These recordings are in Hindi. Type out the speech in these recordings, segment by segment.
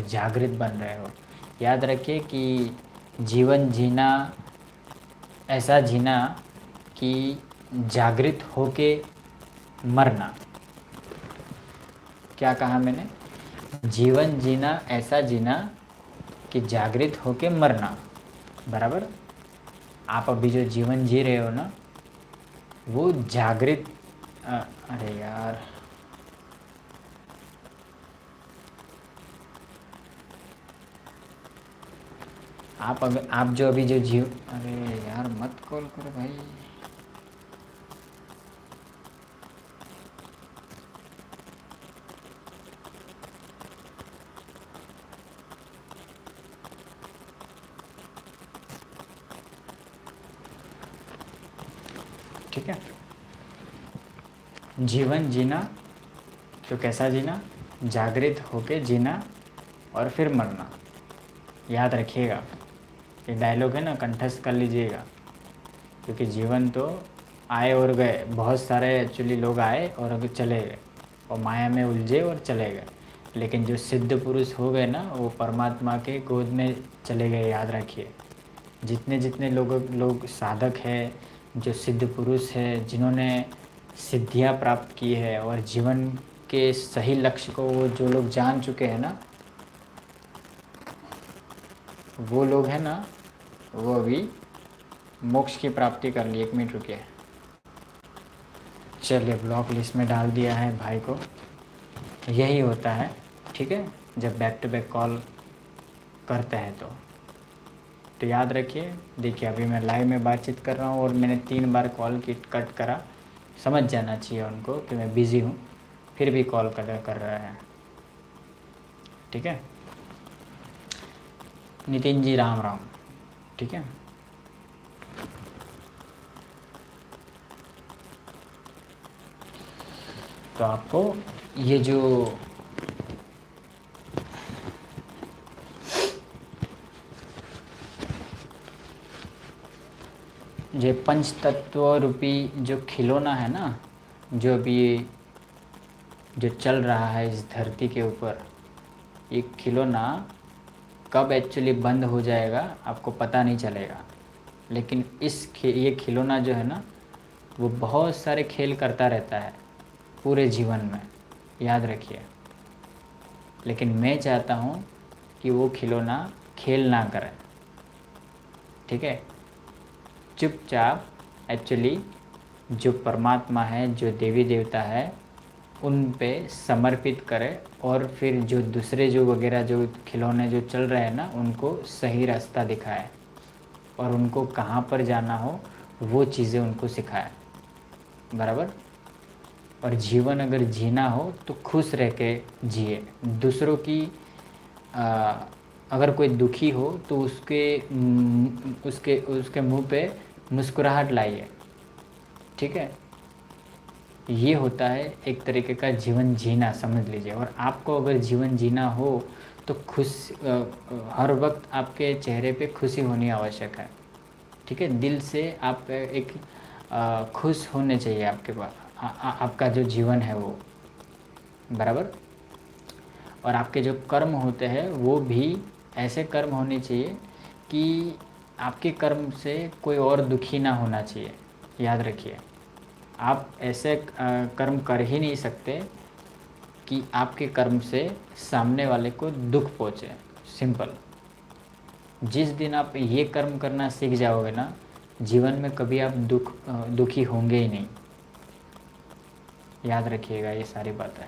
जागृत बन रहे हो। याद रखिए कि जीवन जीना, ऐसा जीना कि जागृत होके मरना। क्या कहा मैंने? जीवन जीना ऐसा जीना कि जागृत होके मरना। बराबर। आप अभी जो जीवन जी रहे हो ना, वो जागृत अरे यार, आप जो अभी जो अरे यार मत कॉल करो भाई। ठीक है। जीवन जीना तो कैसा जीना? जागृत होके जीना और फिर मरना। याद रखिएगा, ये डायलॉग है ना, कंठस्थ कर लीजिएगा। क्योंकि जीवन तो आए और गए, बहुत सारे एक्चुअली लोग आए और अभी चले गए और माया में उलझे और चले गए। लेकिन जो सिद्ध पुरुष हो गए ना, वो परमात्मा के गोद में चले गए। याद रखिए, जितने जितने लोग साधक हैं, जो सिद्ध पुरुष है, जिन्होंने सिद्धियां प्राप्त की है और जीवन के सही लक्ष्य को वो जो लोग जान चुके हैं ना, वो लोग हैं ना, वो अभी मोक्ष की प्राप्ति कर ली। 1 मिनट रुकिए। चलिए, ब्लॉक लिस्ट में डाल दिया है भाई को। यही होता है, ठीक है, जब बैक टू बैक कॉल करते हैं तो याद रखिए। देखिए, अभी मैं लाइव में बातचीत कर रहा हूँ और मैंने 3 बार कॉल की कट करा। समझ जाना चाहिए उनको कि मैं बिज़ी हूँ, फिर भी कॉल कर रहे हैं। ठीक है नितिन जी, राम राम। ठीक है, तो आपको ये जो पंच तत्व रूपी जो खिलौना है ना, जो अभी जो चल रहा है इस धरती के ऊपर, ये खिलौना कब एक्चुअली बंद हो जाएगा आपको पता नहीं चलेगा। लेकिन ये खिलौना जो है ना, वो बहुत सारे खेल करता रहता है पूरे जीवन में। याद रखिए। लेकिन मैं चाहता हूँ कि वो खिलौना खेल ना करे। ठीक है, चुपचाप एक्चुअली जो परमात्मा है, जो देवी देवता है, उन पे समर्पित करे और फिर जो दूसरे जो वगैरह जो खिलौने जो चल रहे हैं ना, उनको सही रास्ता दिखाए और उनको कहाँ पर जाना हो वो चीज़ें उनको सिखाए। बराबर। और जीवन अगर जीना हो तो खुश रह के जिए। दूसरों की आ, अगर कोई दुखी हो तो उसके उसके मुंह पे मुस्कुराहट लाइए। ठीक है, ये होता है एक तरीके का जीवन जीना, समझ लीजिए। और आपको अगर जीवन जीना हो तो हर वक्त आपके चेहरे पे खुशी होनी आवश्यक है। ठीक है, दिल से आप एक खुश होने चाहिए आपके पास। आपका जो जीवन है वो। बराबर। और आपके जो कर्म होते हैं वो भी ऐसे कर्म होने चाहिए कि आपके कर्म से कोई और दुखी ना होना चाहिए। याद रखिए, आप ऐसे कर्म कर ही नहीं सकते कि आपके कर्म से सामने वाले को दुख पहुँचे। सिंपल। जिस दिन आप ये कर्म करना सीख जाओगे ना, जीवन में कभी आप दुखी होंगे ही नहीं। याद रखिएगा ये सारी बातें।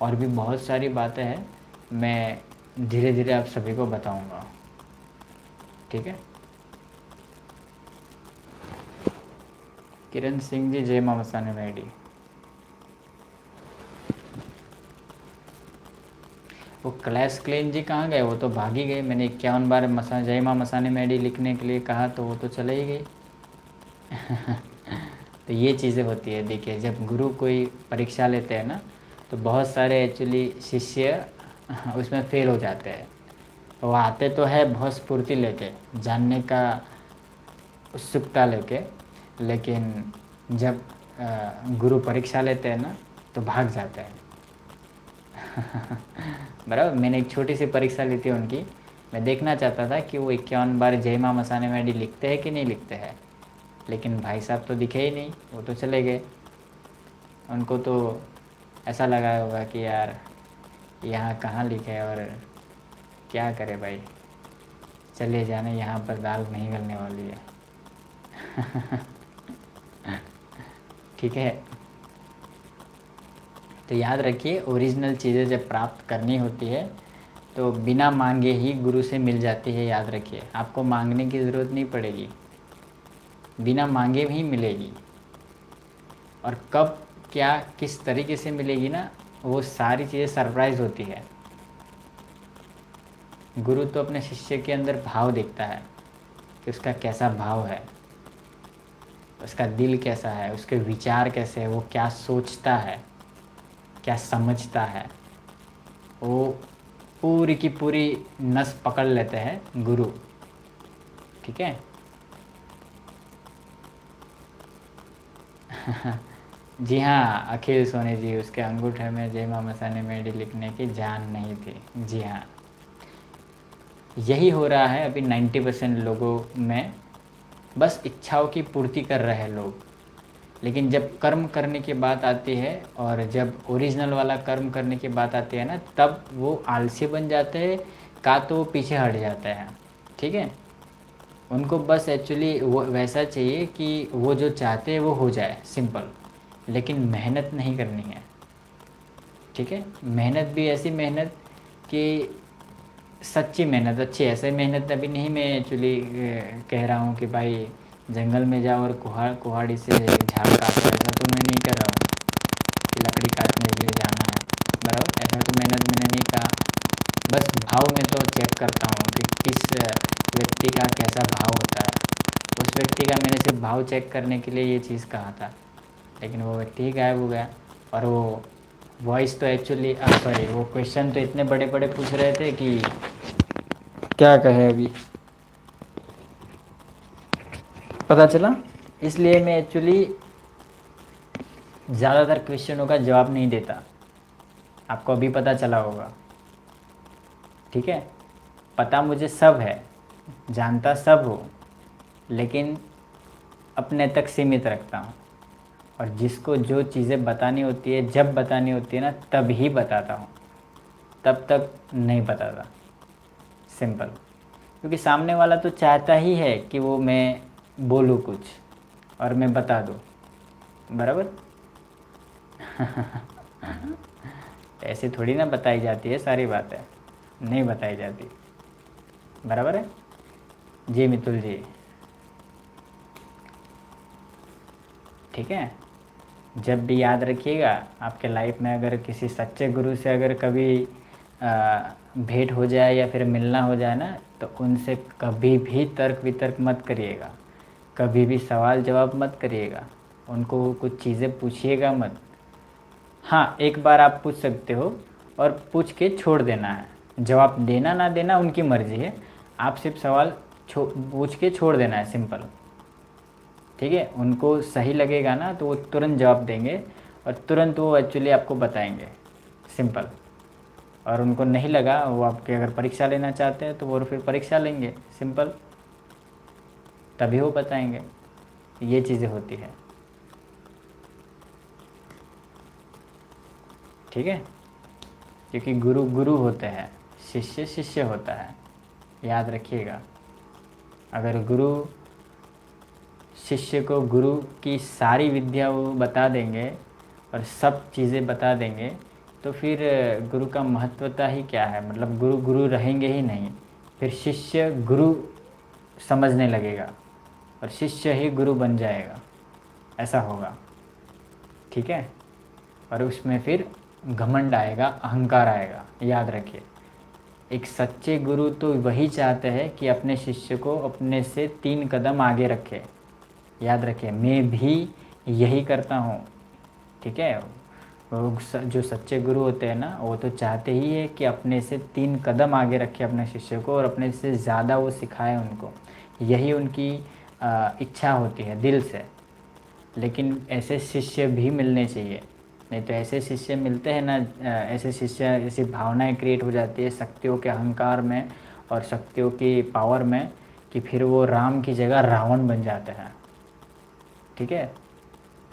और भी बहुत सारी बातें हैं, मैं धीरे धीरे आप सभी को बताऊंगा। ठीक है। किरण सिंह जी, जय मां मसाने मेडी। वो क्लैश क्लेन जी कहाँ गए? वो तो भाग ही गए। मैंने 51 बार जय मां मसाने मेडी लिखने के लिए कहा तो वो तो चले ही गए। तो ये चीज़ें होती है। देखिए, जब गुरु कोई परीक्षा लेते हैं ना, तो बहुत सारे एक्चुअली शिष्य उसमें फेल हो जाते हैं। वो आते तो है बहुत स्फूर्ति लेके, जानने का उत्सुकता लेके, लेकिन जब गुरु परीक्षा लेते हैं ना तो भाग जाते हैं। बराबर। मैंने एक छोटी सी परीक्षा ली थी उनकी। मैं देखना चाहता था कि वो 51 बार जय माँ मसाने मेडी लिखते हैं कि नहीं लिखते हैं, लेकिन भाई साहब तो दिखे ही नहीं, वो तो चले गए। उनको तो ऐसा लगा होगा कि यार यहाँ कहाँ लिखे और क्या करे भाई, चलिए जाने, यहाँ पर दाल नहीं गलने वाली है। ठीक है। तो याद रखिए, ओरिजिनल चीज़ें जब प्राप्त करनी होती है तो बिना मांगे ही गुरु से मिल जाती है। याद रखिए, आपको मांगने की ज़रूरत नहीं पड़ेगी, बिना मांगे ही मिलेगी। और कब, क्या, किस तरीके से मिलेगी ना, वो सारी चीज़ें सरप्राइज़ होती है। गुरु तो अपने शिष्य के अंदर भाव देखता है कि उसका कैसा भाव है, उसका दिल कैसा है, उसके विचार कैसे है, वो क्या सोचता है, क्या समझता है। वो पूरी की पूरी नस पकड़ लेते हैं गुरु। ठीक है। जी हाँ, अखिल सोनी जी, उसके अंगूठे में जय माँ मसाने मेडी लिखने की जान नहीं थी। जी हाँ, यही हो रहा है अभी 90% लोगों में। बस इच्छाओं की पूर्ति कर रहे हैं लोग, लेकिन जब कर्म करने की बात आती है और जब ओरिजिनल वाला कर्म करने की बात आती है ना, तब वो आलसी बन जाते हैं, का तो वो पीछे हट जाते हैं। ठीक है। उनको बस एक्चुअली वो वैसा चाहिए कि वो जो चाहते हैं वो हो जाए, सिंपल, लेकिन मेहनत नहीं करनी है। ठीक है। मेहनत भी ऐसी मेहनत कि सच्ची मेहनत, अच्छी ऐसे मेहनत अभी नहीं मैं एक्चुअली कह रहा हूँ कि भाई जंगल में जाओ और कुहाड़ी से झाड़ काटो, ऐसा तो मैं नहीं कर रहा हूँ कि लकड़ी काटने के लिए जाना है। बराबर, ऐसा तो मेहनत मैंने नहीं कहा। बस भाव में तो चेक करता हूँ कि किस व्यक्ति का कैसा भाव होता है। उस व्यक्ति का मैंने सिर्फ भाव चेक करने के लिए ये चीज़ कहा था, लेकिन वो व्यक्ति ही गायब हो गया। और वो वॉइस तो एक्चुअली, सॉरी, वो क्वेश्चन तो इतने बड़े बड़े पूछ रहे थे कि क्या कहे अभी, पता चला। इसलिए मैं एक्चुअली ज़्यादातर क्वेश्चनों का जवाब नहीं देता, आपको अभी पता चला होगा। ठीक है। पता मुझे सब है, जानता सब हो, लेकिन अपने तक सीमित रखता हूँ। और जिसको जो चीज़ें बतानी होती है, जब बतानी होती है ना, तब ही बताता हूँ, तब तक नहीं बताता। सिंपल। क्योंकि सामने वाला तो चाहता ही है कि वो मैं बोलूँ कुछ और मैं बता दूँ। बराबर। ऐसे थोड़ी ना बताई जाती है सारी बातें, नहीं बताई जाती। बराबर है। जी मितुल जी। ठीक है। जब भी याद रखिएगा, आपके लाइफ में अगर किसी सच्चे गुरु से अगर कभी भेंट हो जाए या फिर मिलना हो जाए ना, तो उनसे कभी भी तर्क वितर्क मत करिएगा, कभी भी सवाल जवाब मत करिएगा, उनको कुछ चीज़ें पूछिएगा मत। हाँ, एक बार आप पूछ सकते हो और पूछ के छोड़ देना है। जवाब देना ना देना उनकी मर्ज़ी है, आप सिर्फ सवाल पूछ के छोड़ देना है, सिंपल। ठीक है। उनको सही लगेगा ना तो वो तुरंत जवाब देंगे और तुरंत वो एक्चुअली आपको बताएंगे, सिंपल। और उनको नहीं लगा, वो आपके अगर परीक्षा लेना चाहते हैं तो वो फिर परीक्षा लेंगे, सिंपल, तभी वो बताएंगे। ये चीज़ें होती है। ठीक है। क्योंकि गुरु गुरु होते हैं, शिष्य शिष्य होता है, याद रखिएगा। अगर गुरु शिष्य को गुरु की सारी विद्या वो बता देंगे और सब चीज़ें बता देंगे, तो फिर गुरु का महत्वता ही क्या है, मतलब गुरु गुरु रहेंगे ही नहीं। फिर शिष्य गुरु समझने लगेगा और शिष्य ही गुरु बन जाएगा, ऐसा होगा। ठीक है। और उसमें फिर घमंड आएगा, अहंकार आएगा। याद रखिए, एक सच्चे गुरु तो वही चाहते हैं कि अपने शिष्य को अपने से 3 कदम आगे रखे। याद रखिए, मैं भी यही करता हूँ। ठीक है। जो सच्चे गुरु होते हैं ना, वो तो चाहते ही है कि अपने से 3 कदम आगे रखे अपने शिष्य को और अपने से ज़्यादा वो सिखाए उनको। यही उनकी इच्छा होती है दिल से। लेकिन ऐसे शिष्य भी मिलने चाहिए, नहीं तो ऐसे शिष्य मिलते हैं ना, ऐसे शिष्य, ऐसी भावनाएं क्रिएट हो जाती है शक्तियों के अहंकार में और शक्तियों की पावर में, कि फिर वो राम की जगह रावण बन जाते हैं। ठीक है,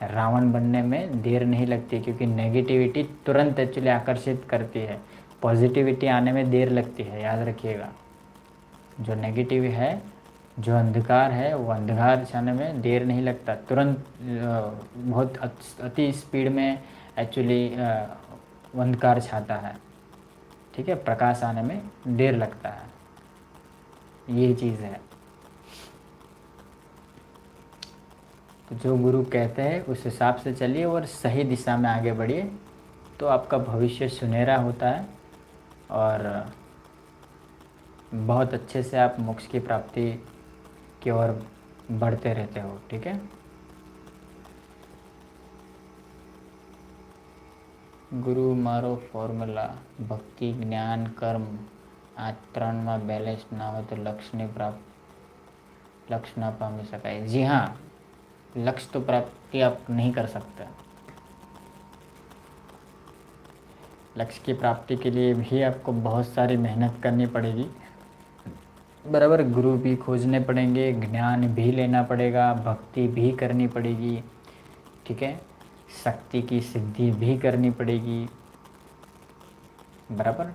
रावण बनने में देर नहीं लगती, क्योंकि नेगेटिविटी तुरंत एक्चुअली आकर्षित करती है, पॉजिटिविटी आने में देर लगती है, याद रखिएगा। जो नेगेटिव है, जो अंधकार है, वो अंधकार छाने में देर नहीं लगता, तुरंत बहुत अति स्पीड में एक्चुअली अंधकार छाता है। ठीक है, प्रकाश आने में देर लगता है, यही चीज़ है। तो जो गुरु कहते हैं उस हिसाब से चलिए और सही दिशा में आगे बढ़िए, तो आपका भविष्य सुनहरा होता है और बहुत अच्छे से आप मोक्ष की प्राप्ति की ओर बढ़ते रहते हो। ठीक है, गुरु मारो फॉर्मूला, भक्ति ज्ञान कर्म આ ત્રણમાં બેલેન્સ ના હોય તો लक्ष्य ना पामी सकाए। जी हाँ, लक्ष्य तो प्राप्ति आप नहीं कर सकते। लक्ष्य की प्राप्ति के लिए भी आपको बहुत सारी मेहनत करनी पड़ेगी, बराबर। गुरु भी खोजने पड़ेंगे, ज्ञान भी लेना पड़ेगा, भक्ति भी करनी पड़ेगी। ठीक है, शक्ति की सिद्धि भी करनी पड़ेगी, बराबर।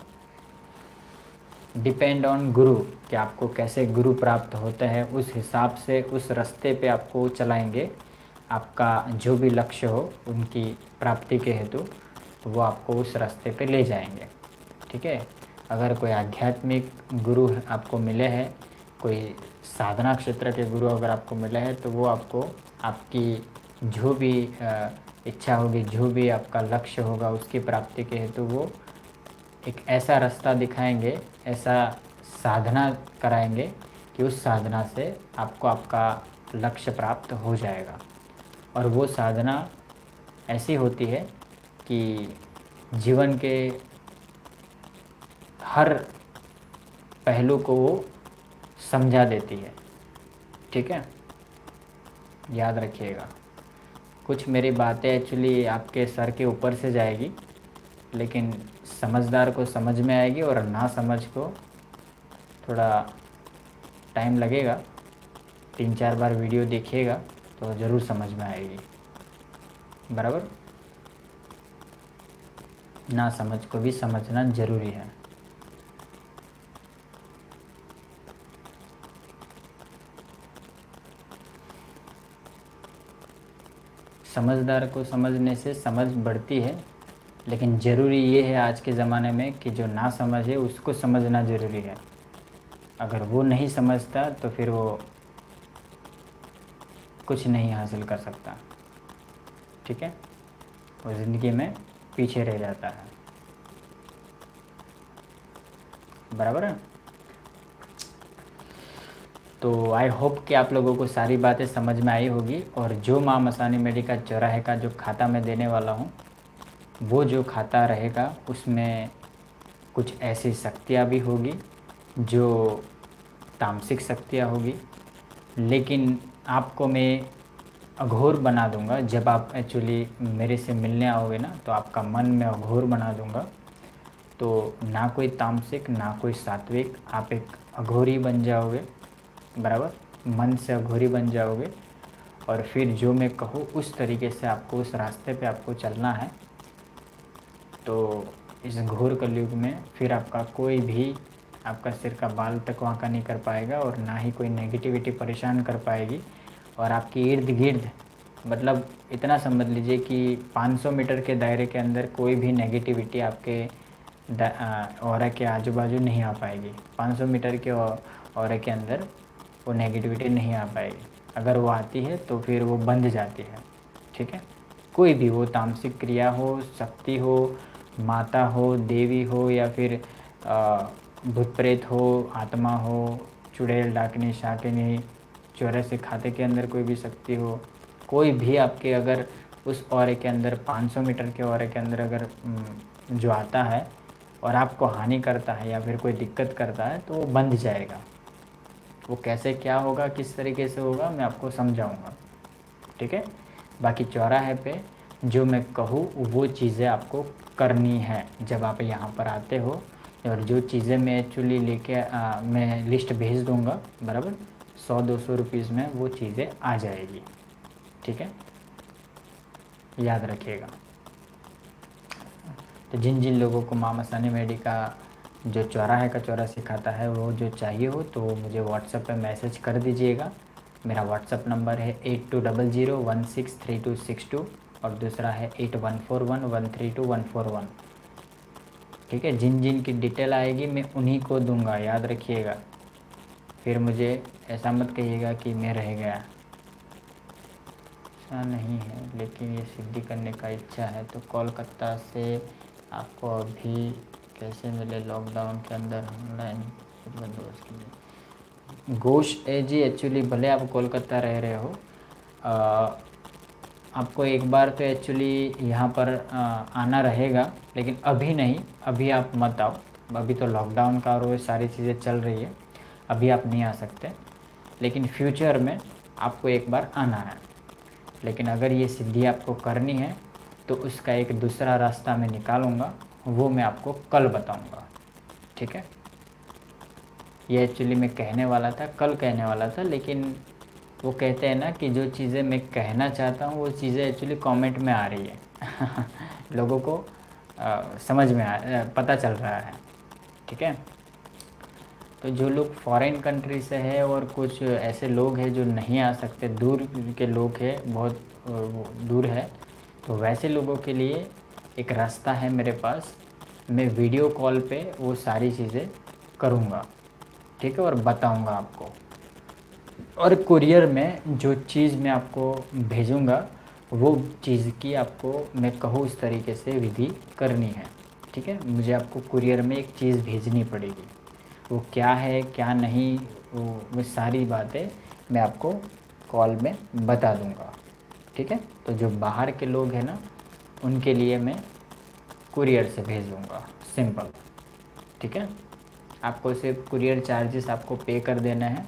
डिपेंड ऑन गुरु, कि आपको कैसे गुरु प्राप्त होते हैं, उस हिसाब से उस रास्ते पे आपको चलाएंगे। आपका जो भी लक्ष्य हो उनकी प्राप्ति के हेतु, वो आपको उस रास्ते पे ले जाएंगे। ठीक है, अगर कोई आध्यात्मिक गुरु आपको मिले हैं, कोई साधना क्षेत्र के गुरु अगर आपको मिले हैं, तो वो आपको आपकी जो भी इच्छा होगी, जो भी आपका लक्ष्य होगा, उसकी प्राप्ति के हेतु वो एक ऐसा रास्ता दिखाएंगे, ऐसा साधना कराएंगे कि उस साधना से आपको आपका लक्ष्य प्राप्त हो जाएगा। और वो साधना ऐसी होती है कि जीवन के हर पहलू को वो समझा देती है। ठीक है, याद रखिएगा। कुछ मेरी बातें एक्चुअली आपके सर के ऊपर से जाएगी, लेकिन समझदार को समझ में आएगी और ना समझ को थोड़ा टाइम लगेगा। 3-4 बार वीडियो देखिएगा तो ज़रूर समझ में आएगी, बराबर। ना समझ को भी समझना ज़रूरी है। समझदार को समझने से समझ बढ़ती है, लेकिन ज़रूरी ये है आज के ज़माने में कि जो ना समझ है उसको समझना ज़रूरी है। अगर वो नहीं समझता तो फिर वो कुछ नहीं हासिल कर सकता। ठीक है, वो ज़िंदगी में पीछे रह जाता है, बराबर है। तो आई होप कि आप लोगों को सारी बातें समझ में आई होगी। और जो माँ मसानी मेडिकल चौराहे का जो खाता मैं देने वाला हूँ, वो जो खाता रहेगा उसमें कुछ ऐसी शक्तियाँ भी होगी जो तामसिक शक्तियाँ होगी, लेकिन आपको मैं अघोर बना दूंगा। जब आप एक्चुअली मेरे से मिलने आओगे ना, तो आपका मन में अघोर बना दूंगा। तो ना कोई तामसिक ना कोई सात्विक, आप एक अघोरी बन जाओगे, बराबर। मन से अघोरी बन जाओगे और फिर जो मैं कहूँ उस तरीके से आपको उस रास्ते पे आपको चलना है। तो इस घोर कलयुग में फिर आपका कोई भी आपका सिर का बाल तक वहाँ का नहीं कर पाएगा, और ना ही कोई नेगेटिविटी परेशान कर पाएगी। और आपकी इर्द गिर्द, मतलब इतना समझ लीजिए कि 500 मीटर के दायरे के अंदर कोई भी नेगेटिविटी आपके ऑरा के आजू बाजू नहीं आ पाएगी। 500 मीटर के ऑरा के अंदर वो नेगेटिविटी नहीं आ पाएगी। अगर वो आती है तो फिर वो बंध जाती है। ठीक है, कोई भी वो तामसिक क्रिया हो, शक्ति हो, माता हो, देवी हो, या फिर भूत प्रेत हो, आत्मा हो, चुड़ैल, डाकनी, शाकिनी, चौरस खाते के अंदर कोई भी शक्ति हो, कोई भी आपके अगर उस ऑरे के अंदर 500 मीटर के ऑरे के अंदर अगर जो आता है और आपको हानि करता है या फिर कोई दिक्कत करता है, तो वो बंध जाएगा। वो कैसे क्या होगा, किस तरीके से होगा, मैं आपको समझाऊंगा। ठीक है, बाकी चौराहे पे जो मैं कहूँ वो चीज़ें आपको करनी है जब आप यहाँ पर आते हो। और जो चीज़ें मैं एक्चुअली मैं लिस्ट भेज दूँगा, बराबर, 100-200 रुपीज़ में वो चीज़ें आ जाएगी, ठीक है, याद रखिएगा। तो जिन जिन लोगों को माँ मस्तानी मेडी का जो चौराहे का चौरा सिखाता है वो जो चाहिए हो तो मुझे व्हाट्सएप पे मैसेज कर दीजिएगा। मेरा व्हाट्सएप नंबर है 8200163262 और दूसरा है 8141132141। ठीक है, जिन जिन की डिटेल आएगी मैं उन्हीं को दूंगा, याद रखिएगा। फिर मुझे ऐसा मत कहिएगा कि मैं रह गया। ऐसा नहीं है, लेकिन ये सिद्धि करने का इच्छा है। तो कोलकाता से आपको अभी कैसे मिले लॉकडाउन के अंदर ऑनलाइन बंदोबस्त के लिए? घोष जी, एक्चुअली भले आप कोलकाता रह रहे हो, आपको एक बार तो एक्चुअली यहाँ पर आना रहेगा, लेकिन अभी नहीं, अभी आप मत आओ। अभी तो लॉकडाउन का और वो सारी चीज़ें चल रही है, अभी आप नहीं आ सकते। लेकिन फ्यूचर में आपको एक बार आना है। लेकिन अगर ये सिद्धि आपको करनी है तो उसका एक दूसरा रास्ता मैं निकालूंगा, वो मैं आपको कल बताऊंगा, ठीक है। ये एक्चुअली मैं कहने वाला था, कल कहने वाला था, लेकिन वो कहते हैं ना कि जो चीज़ें मैं कहना चाहता हूँ वो चीज़ें एक्चुअली कमेंट में आ रही है लोगों को समझ में पता चल रहा है, ठीक है। तो जो लोग फॉरेन कंट्री से है और कुछ ऐसे लोग हैं जो नहीं आ सकते, दूर के लोग हैं, बहुत दूर है, तो वैसे लोगों के लिए एक रास्ता है मेरे पास। मैं वीडियो कॉल पे वो सारी चीज़ें करूँगा, ठीक है, और बताऊँगा आपको। और कुरियर में जो चीज़ मैं आपको भेजूँगा वो चीज़ की आपको मैं कहूँ इस तरीके से विधि करनी है, ठीक है। मुझे आपको कुरियर में एक चीज़ भेजनी पड़ेगी, वो क्या है क्या नहीं, वो सारी बातें मैं आपको कॉल में बता दूंगा, ठीक है। तो जो बाहर के लोग हैं ना, उनके लिए मैं कुरियर से भेज दूँगा, सिंपल, ठीक है। आपको सिर्फ कुरियर चार्जेस आपको पे कर देना है,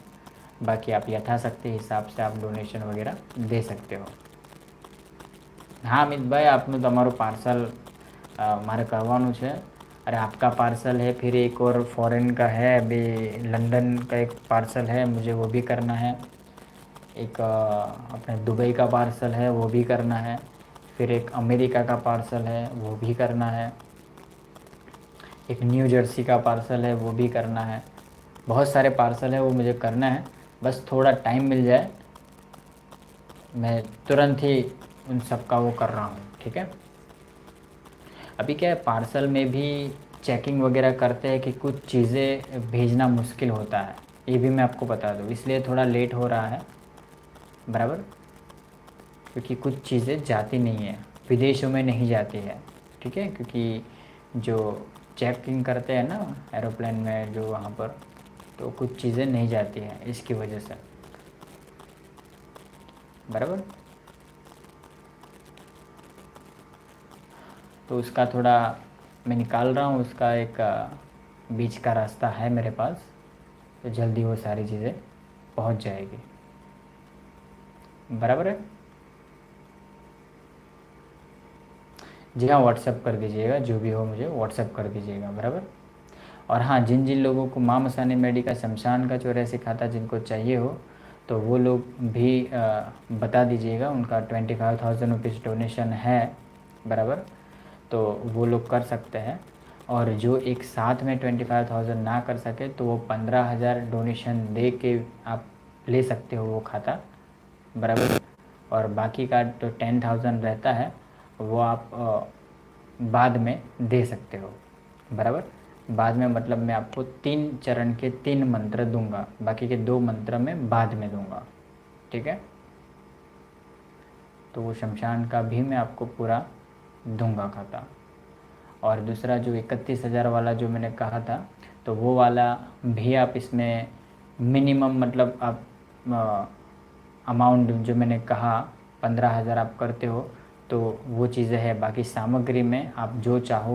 बाकी आप यथाशक्ति हिसाब से आप डोनेशन वगैरह दे सकते हो। हाँ અમિત ભાઈ, આપનું તમારું પાર્સલ મારે કરવાનું છે। अरे आपका पार्सल है, फिर एक और फॉरेन का है, अभी लंदन का एक पार्सल है, मुझे वो भी करना है। एक अपने दुबई का पार्सल है, वो भी करना है। फिर एक अमेरिका का पार्सल है, वो भी करना है। एक न्यू जर्सी का पार्सल है, वो भी करना है। बहुत सारे पार्सल है, वो मुझे करना है। बस थोड़ा टाइम मिल जाए, मैं तुरंत ही उन सब का वो कर रहा हूँ, ठीक है। अभी क्या है, पार्सल में भी चेकिंग वगैरह करते हैं कि कुछ चीज़ें भेजना मुश्किल होता है, ये भी मैं आपको बता दूँ, इसलिए थोड़ा लेट हो रहा है, बराबर। क्योंकि कुछ चीज़ें जाती नहीं है, विदेशों में नहीं जाती है, ठीक है। क्योंकि जो चेकिंग करते हैं ना एरोप्लेन में जो वहाँ पर, तो कुछ चीज़ें नहीं जाती हैं इसकी वजह से, बराबर। तो उसका थोड़ा मैं निकाल रहा हूँ, उसका एक बीच का रास्ता है मेरे पास, तो जल्दी वो सारी चीज़ें पहुँच जाएगी, बराबर है। जी हाँ, व्हाट्सएप कर दीजिएगा, जो भी हो मुझे व्हाट्सएप कर दीजिएगा, बराबर। और हाँ, जिन जिन लोगों को माँ मस्तानी मेडी का शमशान का चौराहा सिखाता जिनको चाहिए हो तो वो लोग भी बता दीजिएगा। उनका 25,000 रुपीज़ डोनेशन है, बराबर, तो वो लोग कर सकते हैं। और जो एक साथ में 25,000 ना कर सके तो वो 15,000 डोनेशन दे के आप ले सकते हो वो खाता, बराबर। और बाकी का जो 10,000 रहता है वो आप बाद में दे सकते हो, बराबर। बाद में मतलब मैं आपको 3 चरण के 3 मंत्र दूंगा, बाकी के 2 मंत्र मैं बाद में दूंगा, ठीक है। तो वो शमशान का भी मैं आपको पूरा दूंगा खाता। और दूसरा जो 31,000 वाला जो मैंने कहा था, तो वो वाला भी आप इसमें मिनिमम मतलब आप अमाउंट जो मैंने कहा 15,000 आप करते हो तो वो चीज़ें है, बाकी सामग्री में आप जो चाहो